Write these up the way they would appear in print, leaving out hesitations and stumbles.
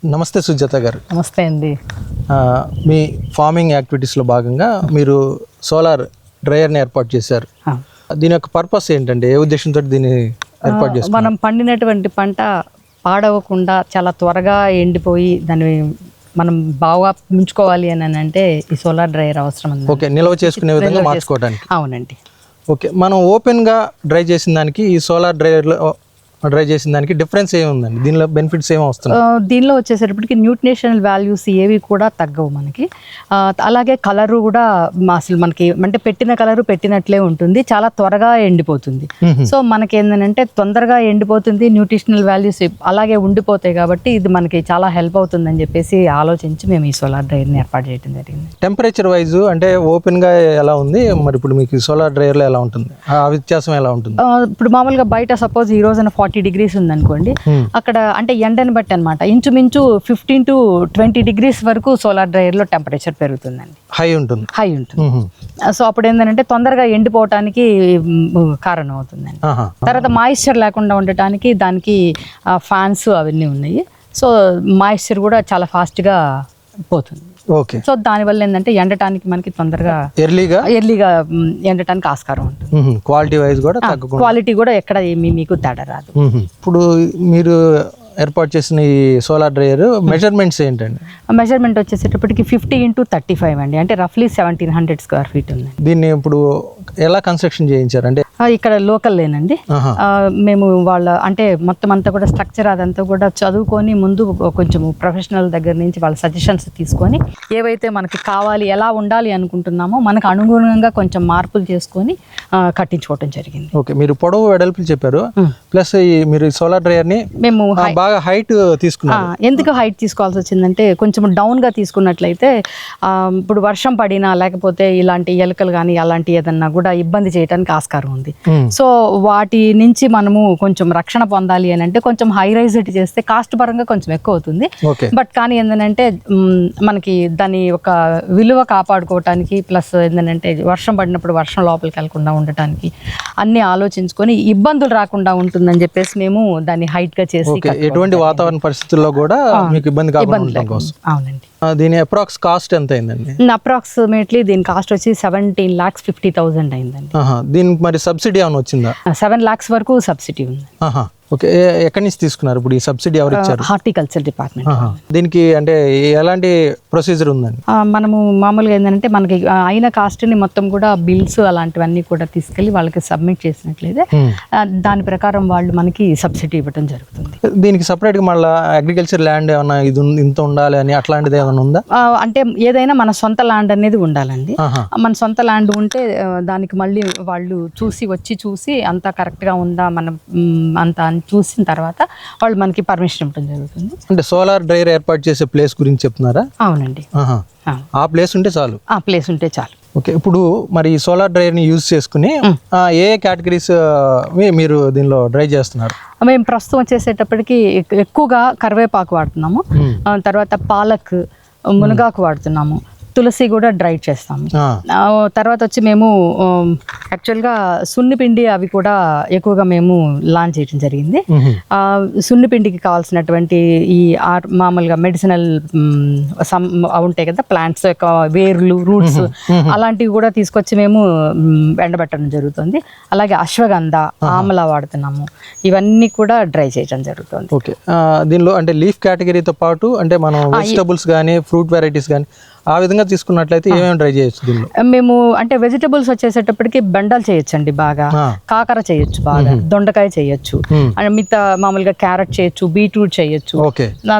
నమస్తే సుజాత గారు. నమస్తే అండి. మీ ఫార్మింగ్ యాక్టివిటీస్లో భాగంగా మీరు సోలార్ డ్రైయర్ని ఏర్పాటు చేశారు. దీని యొక్క పర్పస్ ఏంటంటే, ఏ ఉద్దేశంతో దీన్ని ఏర్పాటు చేస్తారు? మనం పండినటువంటి పంట పాడవకుండా చాలా త్వరగా ఎండిపోయి దాన్ని మనం బాగా ఉంచుకోవాలి అని అంటే ఈ సోలార్ డ్రైయర్ అవసరం. ఓకే, నిల్వ చేసుకునే విధంగా మార్చుకోవడానికి. అవునండి. ఓకే, మనం ఓపెన్గా డ్రై చేసిన దానికి ఈ సోలార్ డ్రైయర్లో డ్రై చేసిన దానికి డిఫరెన్స్ ఏముందండి? దీనిలో బెనిఫిట్స్ ఏమి వస్తున్నాయి? దీనిలో వచ్చేసరికి న్యూట్రిషనల్ వాల్యూస్ ఏవి కూడా తగ్గవు మనకి. అలాగే కలరు కూడా అసలు మనకి అంటే పెట్టిన కలరు పెట్టినట్లే ఉంటుంది, చాలా త్వరగా ఎండిపోతుంది. సో మనకి ఏంటంటే తొందరగా ఎండిపోతుంది, న్యూట్రిషనల్ వాల్యూస్ అలాగే ఉండిపోతాయి. కాబట్టి ఇది మనకి చాలా హెల్ప్ అవుతుందని చెప్పేసి ఆలోచించి మేము ఈ సోలార్ డ్రైయర్ని ఏర్పాటు చేయడం జరిగింది. టెంపరేచర్ వైజ్ అంటే ఓపెన్గా ఎలా ఉంది, మరి ఇప్పుడు మీకు సోలార్ డ్రైయర్లో ఎలా ఉంటుంది, ఆ వ్యత్యాసం ఎలా ఉంటుంది? ఇప్పుడు మామూలుగా బయట సపోజ్ ఈ రోజున 40 degrees ఉందనుకోండి, అక్కడ అంటే ఎండని బట్టి అనమాట ఇంచుమించు 15 to 20 degrees వరకు సోలార్ డ్రైయర్లో టెంపరేచర్ పెరుగుతుందండి. హై ఉంటుంది. సో అప్పుడు ఏంటంటే తొందరగా ఎండిపోవటానికి కారణం అవుతుందండి. తర్వాత మాయిశ్చర్ లేకుండా ఉండటానికి దానికి ఫ్యాన్స్ అవన్నీ ఉన్నాయి. సో మాయిశ్చర్ కూడా చాలా ఫాస్ట్గా పోతుంది. ఓకే, సో దానివల్ల ఏంటంటే ఎండటానికి మనకి తొందరగా ఎర్లీగా ఎండటానికి ఆస్కారం ఉంటుంది. క్వాలిటీ వైజ్ కూడా క్వాలిటీ కూడా ఎక్కడ ఏమి మీకు తేడా రాదు. ఇప్పుడు మీరు ఏర్పాటు చేసిన ఈ సోలార్ డ్రైయర్ మెజర్మెంట్స్ ఏంటండి? మెజర్మెంట్ వచ్చేసేటప్పటికి 50 into 35 అండి, అంటే రఫ్లీ 1700 square feet ఉంది. దీన్ని ఇప్పుడు ఎలా కన్స్ట్రక్షన్ చేయించారు? అంటే ఇక్కడ లోకల్ లేనండి, మేము వాళ్ళ అంటే మొత్తం అంతా కూడా స్ట్రక్చర్ అదంతా కూడా చదువుకొని ముందు కొంచెం ప్రొఫెషనల్ దగ్గర నుంచి వాళ్ళ సజెషన్స్ తీసుకొని ఏవైతే మనకి కావాలి ఎలా ఉండాలి అనుకుంటున్నామో మనకు అనుగుణంగా కొంచెం మార్పులు చేసుకొని కట్టించుకోవటం జరిగింది. ఓకే, మీరు పొడవు వెడల్పులు చెప్పారు, ప్లస్ మీరు సోలార్ డ్రైయర్ని మేము బాగా హైట్ తీసుకున్నారు. ఎందుకు హైట్ తీసుకోవాల్సి వచ్చిందంటే కొంచెం డౌన్గా తీసుకున్నట్లయితే ఇప్పుడు వర్షం పడినా లేకపోతే ఇలాంటి ఎలుకలు కానీ అలాంటి ఏదన్నా కూడా ఇబ్బంది చేయడానికి ఆస్కారం ఉంది. సో వాటి నుంచి మనము కొంచెం రక్షణ పొందాలి అని అంటే కొంచెం హై రైజ్డ్ చేస్తే కాస్ట్ పరంగా కొంచెం ఎక్కువ అవుతుంది. బట్ కానీ ఏంటంటే మనకి దాని ఒక విలువ కాపాడుకోవటానికి ప్లస్ ఏంటంటే వర్షం పడినప్పుడు వర్షం లోపలికి వెళ్లకుండా ఉండటానికి అన్ని ఆలోచించుకొని ఇబ్బందులు రాకుండా ఉంటుందని చెప్పేసి మేము దాన్ని హైట్గా చేసి ఎటువంటి వాతావరణ పరిస్థితుల్లో కూడా మీకు ఇబ్బంది కాకుండా కోసం. అవునండి. దీని అప్రాక్స్ కాస్ట్ ఎంత అయిందండి? అప్రాక్సిమేట్లీ దీని కాస్ట్ వచ్చి 17,50,000 అయిందండి. దీనికి మరి సబ్సిడీ ఏమైనా వచ్చిందా? 7 lakhs వరకు సబ్సిడీ ఉంది. ఓకే, ఎక్కడి నుంచి తీసుకున్నారు ఇప్పుడు ఈ సబ్సిడీ? ఎవరు ఇచ్చారు? Horticulture department. దీనికి అంటే ఎలాంటి ప్రొసీజర్ ఉందండి? మనము మామూలుగా ఏంటంటే మనకి అయిన కాస్ట్ని మొత్తం కూడా బిల్స్ అలాంటివన్నీ కూడా తీసుకెళ్ళి వాళ్ళకి సబ్మిట్ చేసినట్లయితే దాని ప్రకారం వాళ్ళు మనకి సబ్సిడీ ఇవ్వడం జరుగుతుంది. దీనికి సపరేట్గా మళ్ళీ అగ్రికల్చర్ ల్యాండ్ ఏమన్నా ఇది ఇంత ఉండాలి అని అట్లాంటిది ఏమైనా ఉందా? అంటే ఏదైనా మన సొంత ల్యాండ్ అనేది ఉండాలండి. మన సొంత ల్యాండ్ ఉంటే దానికి మళ్ళీ వాళ్ళు చూసి అంతా కరెక్ట్గా ఉందా మనం అంతా చూసిన తర్వాత వాళ్ళు మనకి పర్మిషన్ ఇవ్వడం జరుగుతుంది. అంటే సోలార్ డ్రైయర్ ఏర్పాటు చేసే ప్లేస్ గురించి చెప్తున్నారా? అవునండి. ఆ ప్లేస్ ఉంటే చాలు. ఆ ప్లేస్ ఉంటే చాలు. ఓకే, ఇప్పుడు మరి ఈ సోలార్ డ్రైయర్ని యూజ్ చేసుకుని ఏ కేటగిరీస్ మీరు దీనిలో డ్రై చేస్తున్నారు? మేము ప్రస్తుతం వచ్చేసేటప్పటికి ఎక్కువగా కరివేపాకు వాడుతున్నాము, తర్వాత పాలక్, మునగాకు వాడుతున్నాము, తులసి కూడా డ్రై చేస్తాము. తర్వాత వచ్చి మేము యాక్చువల్గా సున్నిపిండి అవి కూడా ఎక్కువగా మేము లాంచ్ చేయడం జరిగింది. సున్నిపిండికి కావాల్సినటువంటి ఈ మామూలుగా మెడిసినల్ ఉంటాయి కదా ప్లాంట్స్ యొక్క వేర్లు, రూట్స్ అలాంటివి కూడా తీసుకొచ్చి మేము ఎండబెట్టడం జరుగుతుంది. అలాగే అశ్వగంధ, ఆమ్లా వాడుతున్నాము. ఇవన్నీ కూడా డ్రై చేయడం జరుగుతుంది. ఓకే, దీనిలో అంటే లీఫ్ కేటగిరీతో పాటు అంటే మనం వెజిటబుల్స్ కానీ ఫ్రూట్ వెరైటీస్ కానీ ఆ విధంగా తీసుకున్నట్లయితే ఏమేమి డ్రై చేయొచ్చు దీనిలో? మేము అంటే వెజిటబుల్స్ వచ్చేసేటప్పటికి బెండలు చేయొచ్చు, బాగా కాకర చేయొచ్చు, బాగా దొండకాయ చేయొచ్చు, మిగతా మామూలుగా క్యారెట్ చేయొచ్చు, బీట్రూట్ చేయొచ్చు.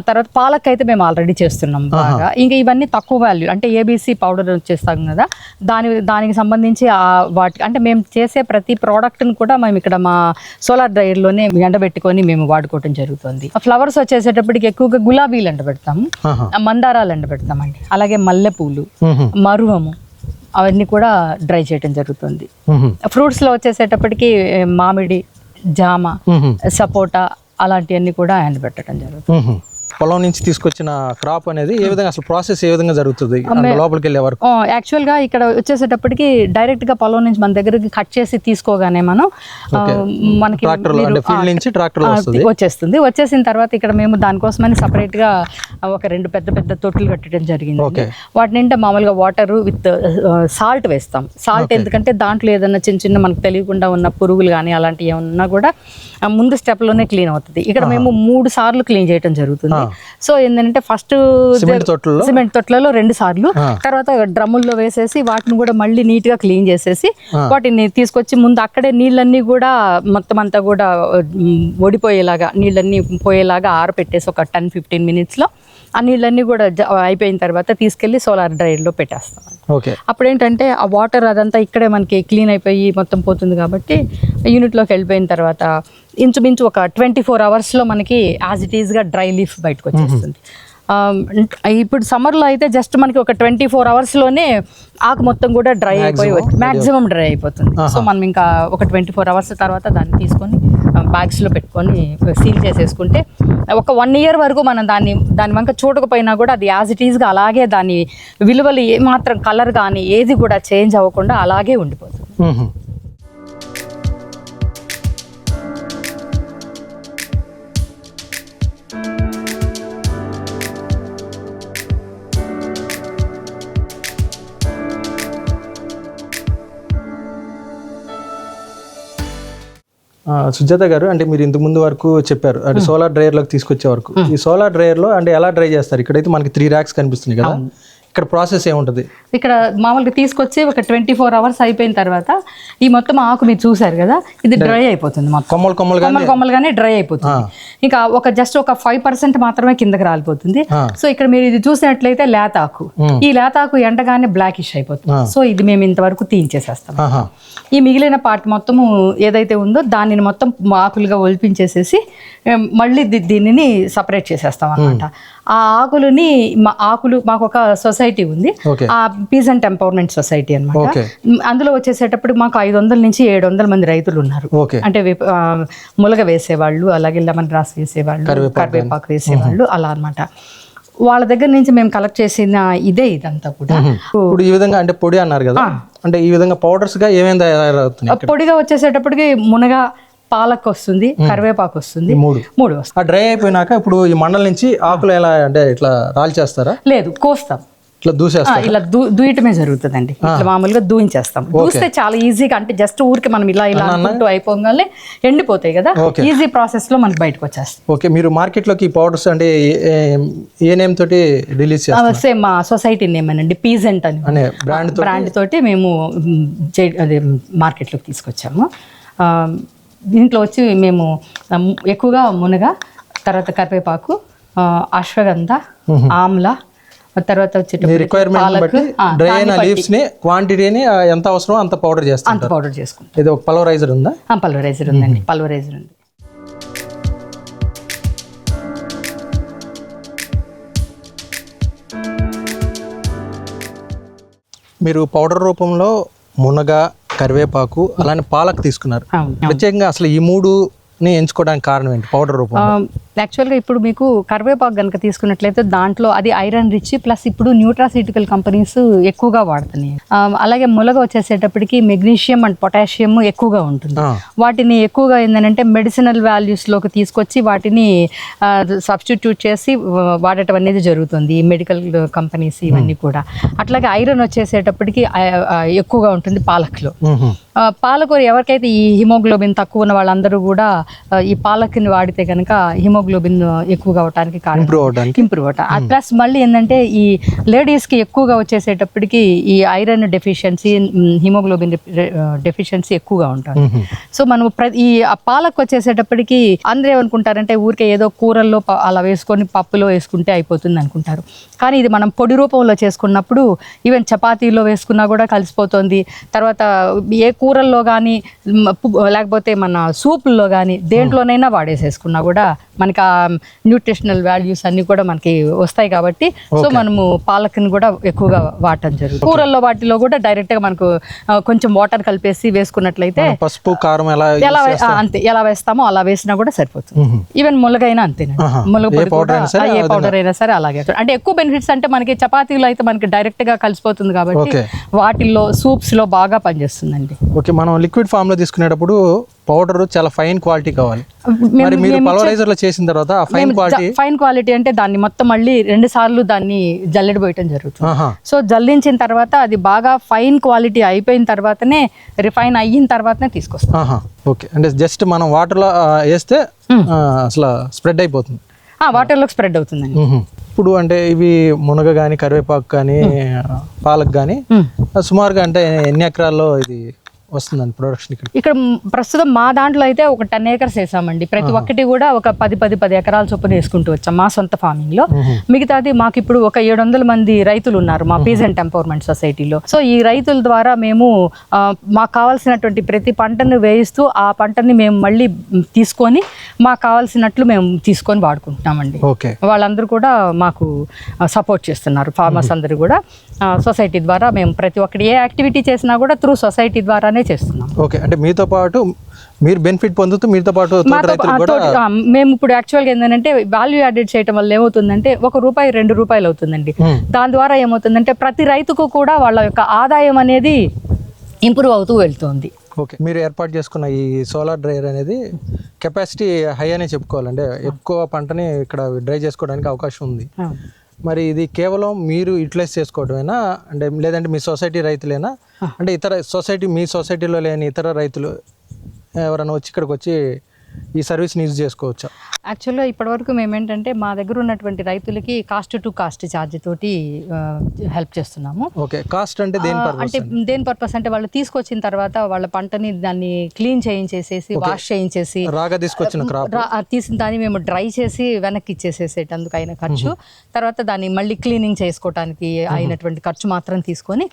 తర్వాత పాలక్ అయితే మేము ఆల్రెడీ చేస్తున్నాం బాగా. ఇంకా ఇవన్నీ తక్కువ వాల్యూ అంటే ఏబీసీ పౌడర్ చేస్తాం కదా, దానికి సంబంధించి వాటి అంటే మేము చేసే ప్రతి ప్రోడక్ట్ని కూడా మేము ఇక్కడ మా సోలార్ డ్రైయర్లోనే ఎండబెట్టుకొని మేము వాడుకోవటం జరుగుతుంది. ఫ్లవర్స్ వచ్చేసేటప్పటికి ఎక్కువగా గులాబీలు ఎండబెడతాము, మందారాలు ఎండబెడతామండి, అలాగే మల్లెపూలు, మరువము అవన్నీ కూడా డ్రై చేయడం జరుగుతుంది. ఫ్రూట్స్ లో వచ్చేసేటప్పటికి మామిడి, జామ, సపోటా అలాంటివన్నీ కూడా ఎండబెట్టడం జరుగుతుంది. పొలం నుంచి తీసుకొచ్చిన క్రాప్ అనేది ఏ విధంగా అసలు ప్రాసెస్ ఏ విధంగా జరుగుతుంది లోపలికి వెళ్ళే వరకు? యాక్చువల్గా ఇక్కడ వచ్చేసేటప్పటికి డైరెక్ట్ గా పొలం నుంచి మన దగ్గరికి కట్ చేసి తీసుకోగానే మనం మనకి వచ్చేస్తుంది. వచ్చేసిన తర్వాత ఇక్కడ మేము దానికోసమని సపరేట్ గా ఒక 2 పెద్ద పెద్ద తొట్టులు కట్టడం జరిగింది. వాటి నిండా మామూలుగా వాటర్ విత్ సాల్ట్ వేస్తాం. సాల్ట్ ఎందుకంటే దాంట్లో ఏదైనా చిన్న చిన్న మనకు తెలియకుండా ఉన్న పురుగులు కానీ అలాంటివి ఏమన్నా కూడా ముందు స్టెప్ లోనే క్లీన్ అవుతుంది. ఇక్కడ మేము 3 సార్లు క్లీన్ చేయడం జరుగుతుంది. సో ఏంటంటే ఫస్ట్ సిమెంట్ తొట్లలో 2 సార్లు, తర్వాత డ్రమ్ముల్లో వేసేసి వాటిని కూడా మళ్ళీ నీట్ గా క్లీన్ చేసేసి వాటిని తీసుకొచ్చి ముందు అక్కడే నీళ్ళన్నీ కూడా మొత్తం అంతా కూడా ఒడిపోయేలాగా నీళ్ళన్నీ పోయేలాగా ఆరపెట్టేసి ఒక 10-15 minutes లో ఆ నీళ్ళన్నీ కూడా అయిపోయిన తర్వాత తీసుకెళ్లి సోలార్ డ్రైయర్లో పెట్టేస్తాం. అప్పుడు ఏంటంటే ఆ వాటర్ అదంతా ఇక్కడే మనకి క్లీన్ అయిపోయి మొత్తం పోతుంది కాబట్టి యూనిట్లోకి వెళ్ళిపోయిన తర్వాత ఇంచుమించు ఒక 24 hours లో మనకి యాజ్ ఇట్ ఈస్గా డ్రై లీఫ్ బయటకు వచ్చేస్తుంది. ఇప్పుడు సమ్మర్లో అయితే జస్ట్ మనకి ఒక 24 hours లోనే ఆకు మొత్తం కూడా డ్రై అయిపోయి మ్యాక్సిమం డ్రై అయిపోతుంది. సో మనం ఇంకా ఒక 24 hours తర్వాత దాన్ని తీసుకొని బ్యాగ్స్లో పెట్టుకొని సీల్ చేసేసుకుంటే ఒక 1 year వరకు మనం దాని వంక చూడకపోయినా కూడా అది యాజ్ ఇట్ ఈస్గా అలాగే దాని విలువలు ఏమాత్రం కలర్ కానీ ఏది కూడా చేంజ్ అవ్వకుండా అలాగే ఉండిపోతుంది. సుజాత గారు, అంటే మీరు ఇంతకు ముందు వరకు చెప్పారు అంటే సోలార్ డ్రైయర్లోకి తీసుకొచ్చే వరకు, ఈ సోలార్ డ్రైయర్లో అంటే ఎలా డ్రై చేస్తారు? ఇక్కడైతే మనకి 3 racks కనిపిస్తున్నాయి కదా, ఇక్కడ ప్రాసెస్ ఏముంటుంది? ఇక్కడ మామూలుగా తీసుకొచ్చి ఒక 24 hours అయిపోయిన తర్వాత ఈ మొత్తం ఆకు మీరు చూసారు కదా, ఇది డ్రై అయిపోతుంది, కొమ్మలుగానే డ్రై అయిపోతుంది. ఇంకా జస్ట్ ఒక 5% మాత్రమే కిందకి రాలిపోతుంది. సో ఇక్కడ మీరు ఇది చూసినట్లయితే లేతాకు, ఈ లేతాకు ఎండగానే బ్లాకిష్ అయిపోతుంది. సో ఇది మేము ఇంతవరకు తీయించేసేస్తాం. ఈ మిగిలిన పార్ట్ మొత్తము ఏదైతే ఉందో దానిని మొత్తం ఆకులుగా ఒలిపించేసేసి మళ్ళీ దీనిని సపరేట్ చేసేస్తాం అన్నమాట. ఆ ఆకులని మాకు ఒక సొసైటీ ఉంది, ఆ పీస్ అండ్ ఎంపవర్మెంట్ సొసైటీ అన్నమాట. అందులో వచ్చేసేటప్పుడు మాకు 500 నుంచి 700 మంది రైతులు ఉన్నారు. అంటే ములగ వేసేవాళ్ళు, అలాగే లెమన్ గ్రాస్ వేసేవాళ్ళు, కరివేపాకు వేసేవాళ్ళు, అలా అన్నమాట. వాళ్ళ దగ్గర నుంచి మేము కలెక్ట్ చేసిన ఇదంతా కూడా. ఇప్పుడు ఈ విధంగా అంటే పొడి అన్నారు కదా, అంటే ఈ విధంగా పౌడర్స్ గా ఏమేమి తయారవుతున్నాయి? పొడిగా వచ్చేసేటప్పటికి మునగ, పాలక్ వస్తుంది, కరివేపాకు వస్తుంది, 3 వస్తుంది. డ్రై అయిపోయినాక ఇప్పుడు ఈ మండల నుంచి ఆకులు ఎలా అంటే ఇట్లా రాల్చేస్తారా? లేదు, కోస్తాం, ఇట్లా దూసేస్తాం, ఇలా దూయటమే జరుగుతుందండి. ఇట్లా మామూలుగా దూయించేస్తాం. దూస్తే చాలా ఈజీగా, అంటే జస్ట్ ఊరికి మనం ఇలా అనుకుంటూ అయిపోగానే ఎండిపోతాయి కదా, ఈజీ ప్రాసెస్ లో మనకి బయటకు వచ్చేస్తాం. ఓకే, మీరు మార్కెట్ లోకి పౌడర్స్ అంటే ఏ నేమ్ తోటి రిలీజ్ చేస్తారు? సేమ్ మా సొసైటీ నేమ్ అండి, పీజెంట్ అనే బ్రాండ్ తోటి మేము అదే మార్కెట్ లోకి తీసుకొచ్చాము. దీంట్లో వచ్చి మేము ఎక్కువగా మునగ, తర్వాత కరివేపాకు, అశ్వగంధ, ఆమ్లా, తర్వాత డ్రై అయిన లీవ్స్ ని క్వాంటిటీని ఎంత అవసరం అంత పౌడర్ చేస్తాం. అంత పౌడర్ చేసుకుంటాం. ఇది ఒక పల్వరైజర్ ఉందా? పల్వరైజర్ ఉందండి, పల్వరైజర్ ఉంది. మీరు పౌడర్ రూపంలో మునగ, కరివేపాకు అలానే పాలక్ తీసుకున్నారు. ప్రత్యేకంగా అసలు ఈ 3 ని ఎంచుకోవడానికి కారణం ఏంటి పౌడర్ రూపంలో? యాక్చువల్గా ఇప్పుడు మీకు కరివేపాకు కనుక తీసుకున్నట్లయితే దాంట్లో అది ఐరన్ రిచ్, ప్లస్ ఇప్పుడు న్యూట్రాసిటికల్ కంపెనీస్ ఎక్కువగా వాడుతున్నాయి. అలాగే ములగ వచ్చేసేటప్పటికి మెగ్నీషియం అండ్ పొటాషియం ఎక్కువగా ఉంటుంది. వాటిని ఎక్కువగా ఏంటంటే మెడిసినల్ వాల్యూస్లోకి తీసుకొచ్చి వాటిని సబ్స్టిట్యూట్ చేసి వాడటం అనేది జరుగుతుంది మెడికల్ కంపెనీస్ ఇవన్నీ కూడా. అట్లాగే ఐరన్ వచ్చేసేటప్పటికి ఎక్కువగా ఉంటుంది పాలక్లో. పాలకూర ఎవరికైతే ఈ హిమోగ్లోబిన్ తక్కువ ఉన్న వాళ్ళందరూ కూడా ఈ పాలక్ని వాడితే కనుక హిమోగ్లోబిన్ ఎక్కువగా అవడానికి ఇంప్రూవ్ అవటం. ప్లస్ మళ్ళీ ఏంటంటే ఈ లేడీస్కి ఎక్కువగా వచ్చేసేటప్పటికి ఈ ఐరన్ డెఫిషియన్సీ, హిమోగ్లోబిన్ డెఫిషియన్సీ ఎక్కువగా ఉంటుంది. సో మనం ఈ పాలక్ వచ్చేసేటప్పటికి అందరూ ఏమనుకుంటారంటే ఊరికే ఏదో కూరల్లో అలా వేసుకొని పప్పులో వేసుకుంటే అయిపోతుంది అనుకుంటారు. కానీ ఇది మనం పొడి రూపంలో చేసుకున్నప్పుడు ఈవెన్ చపాతీలో వేసుకున్నా కూడా కలిసిపోతుంది. తర్వాత ఏ కూరల్లో కానీ లేకపోతే మన సూపుల్లో కానీ దేంట్లోనైనా వాడేసేసుకున్నా కూడా మనకి ఆ న్యూట్రిషనల్ వాల్యూస్ అన్ని కూడా మనకి వస్తాయి కాబట్టి సో మనము పాలక్ని కూడా ఎక్కువగా వాడటం జరుగుతుంది. కూరల్లో వాటిలో కూడా డైరెక్ట్గా మనకు కొంచెం వాటర్ కలిపేసి వేసుకున్నట్లయితే పసుపు కారం అంతే ఎలా వేస్తామో అలా వేసినా కూడా సరిపోతుంది. ఈవెన్ ములగైనా అంతేనండి. ములగ పొడి కూడా ఏ పౌడర్ అయినా సరే అలాగే. అంటే ఎక్కువ బెనిఫిట్స్ అంటే మనకి చపాతీలో అయితే మనకి డైరెక్ట్గా కలిసిపోతుంది కాబట్టి వాటిల్లో సూప్స్లో బాగా పనిచేస్తుందండి. ఓకే, మనం లిక్విడ్ ఫామ్ లో తీసుకునేటప్పుడు పౌడర్ చాలా ఫైన్ క్వాలిటీ కావాలి. మరి మీరు పల్వరైజర్ లో చేసిన తర్వాత ఫైన్ క్వాలిటీ అంటే దాన్ని మొత్తం మళ్ళీ 2 సార్లు దాన్ని జల్లెడ పోయటం జరుగుతుంది. సో జల్లించిన తర్వాత అది బాగా ఫైన్ క్వాలిటీ అయిపోయిన తర్వాతనే రిఫైన్ అయిన తర్వాతనే తీసుకొస్తాం. ఓకే, అంటే జస్ట్ మనం వాటర్ లో వేస్తే అసలు స్ప్రెడ్ అయిపోతుంది, వాటర్లోకి స్ప్రెడ్ అవుతుందండి. ఇప్పుడు అంటే ఇవి మునగ కానీ కరివేపాకు కానీ పాలక్ కానీ సుమారుగా అంటే ఎన్ని ఎకరాల్లో ఇది వస్తుందండి ప్రొడక్షన్? ఇక్కడ ప్రస్తుతం మా దాంట్లో అయితే ఒక 10 acres వేసామండి. ప్రతి ఒక్కటి కూడా ఒక 10 ఎకరాల చొప్పున వేసుకుంటూ వచ్చాం మా సొంత ఫార్మింగ్ లో. మిగతాది మాకు ఇప్పుడు ఒక 700 మంది రైతులు ఉన్నారు మా పీజెంట్ ఎంపవర్మెంట్ సొసైటీలో. సో ఈ రైతుల ద్వారా మేము మాకు కావాల్సినటువంటి ప్రతి పంటను వేయిస్తూ ఆ పంటని మేము మళ్ళీ తీసుకొని మాకు కావాల్సినట్లు మేము తీసుకొని వాడుకుంటున్నామండి. వాళ్ళందరూ కూడా మాకు సపోర్ట్ చేస్తున్నారు. ఫార్మర్స్ అందరూ కూడా సొసైటీ ద్వారా మేము ప్రతి ఒక్కటి ఏ యాక్టివిటీ చేసినా కూడా త్రూ సొసైటీ ద్వారానే చేస్తున్నాం. ఓకే, అంటే మీతో పాటు మీరు బెనిఫిట్ పొందుతూ మీతో పాటు మేము ఇప్పుడు యాక్చువల్గా ఏంటంటే వాల్యూ యాడెడ్ చేయడం వల్ల ఏమవుతుందంటే ₹1 ₹2 అవుతుందండి. దాని ద్వారా ఏమవుతుందంటే ప్రతి రైతుకు కూడా వాళ్ళ యొక్క ఆదాయం అనేది ఇంప్రూవ్ అవుతూ వెళ్తుంది. ఓకే, మీరు ఏర్పాటు చేసుకున్న ఈ సోలార్ డ్రైయర్ అనేది కెపాసిటీ హై అనే చెప్పుకోవాలంటే ఎక్కువ పంటని ఇక్కడ డ్రై చేసుకోవడానికి అవకాశం ఉంది. మరి ఇది కేవలం మీరు యూటిలైజ్ చేసుకోవడమేనా అంటే లేదంటే మీ సొసైటీ రైతులేనా అంటే ఇతర సొసైటీ మీ సొసైటీలో లేని ఇతర రైతులు ఎవరైనా వచ్చి ఇక్కడికి వచ్చి ఈ సర్వీస్ని యూజ్ చేసుకోవచ్చా? యాక్చువల్గా ఇప్పటివరకు మేము ఏంటంటే మా దగ్గర ఉన్నటువంటి రైతులకి కాస్ట్ టు కాస్ట్ ఛార్జ్ తోటి హెల్ప్ చేస్తున్నాము. ఓకే, కాస్ట్ అంటే దేని పర్పస్ అంటే వాళ్ళు తీసుకొచ్చిన తర్వాత వాళ్ళ పంటని దాన్ని క్లీన్ చేయించేసేసి వాష్ చేయించేసి రాగా తీసుకొచ్చిన తీసిన దాన్ని మేము డ్రై చేసి వెనక్కి ఇచ్చేసేసేటందుకు అయిన ఖర్చు, తర్వాత దాన్ని మళ్ళీ క్లీనింగ్ చేసుకోవడానికి అయినటువంటి ఖర్చు మాత్రం తీసుకొని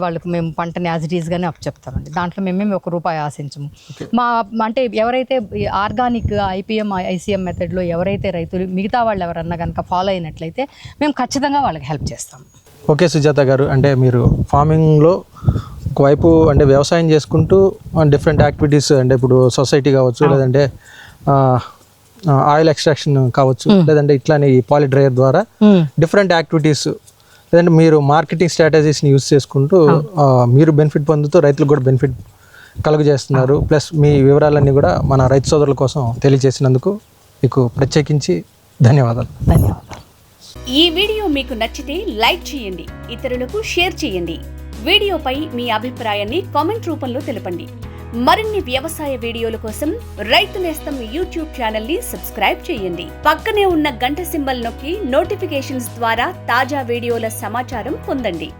వాళ్ళకి మేము పంటని యాజ్ ఇట్ ఈస్గానే అప్ చెప్తామండి. దాంట్లో మేమేమి ₹1 ఆశించము. మా అంటే ఎవరైతే ఆర్గానిక్ IPM ICM మెథడ్లో ఎవరైతే రైతులు మిగతా వాళ్ళు ఎవరన్నా కనుక ఫాలో అయినట్లయితే మేము ఖచ్చితంగా వాళ్ళకి హెల్ప్ చేస్తాం. ఓకే సుజాత గారు, అంటే మీరు ఫార్మింగ్లో ఒకవైపు అంటే వ్యవసాయం చేసుకుంటూ డిఫరెంట్ యాక్టివిటీస్ అంటే ఇప్పుడు సొసైటీ కావచ్చు, లేదంటే ఆయిల్ ఎక్స్ట్రాక్షన్ కావచ్చు, లేదంటే ఇట్లానే ఈ పాలి డ్రైయర్ ద్వారా డిఫరెంట్ యాక్టివిటీస్, లేదంటే మీరు మార్కెటింగ్ స్ట్రాటజీస్ని యూజ్ చేసుకుంటూ మీరు బెనిఫిట్ పొందుతూ రైతులకు కూడా బెనిఫిట్ కలుగజేస్తున్నారు. ప్లస్ మీ వివరాలన్నీ కూడా మన రైతు సోదరుల కోసం తెలియజేసినందుకు మీకు ప్రత్యేకించి ధన్యవాదాలు. ఈ వీడియో మీకు నచ్చితే లైక్ చేయండి, ఇతరులకు షేర్ చేయండి. వీడియోపై మీ అభిప్రాయాన్ని కామెంట్ రూపంలో తెలపండి. మరిన్ని వ్యవసాయ వీడియోల కోసం రైతు నేస్తం యూట్యూబ్ ఛానల్ ని సబ్స్క్రైబ్ చేయండి. పక్కనే ఉన్న గంట సింబల్ నొక్కి నోటిఫికేషన్స్ ద్వారా తాజా వీడియోల సమాచారం పొందండి.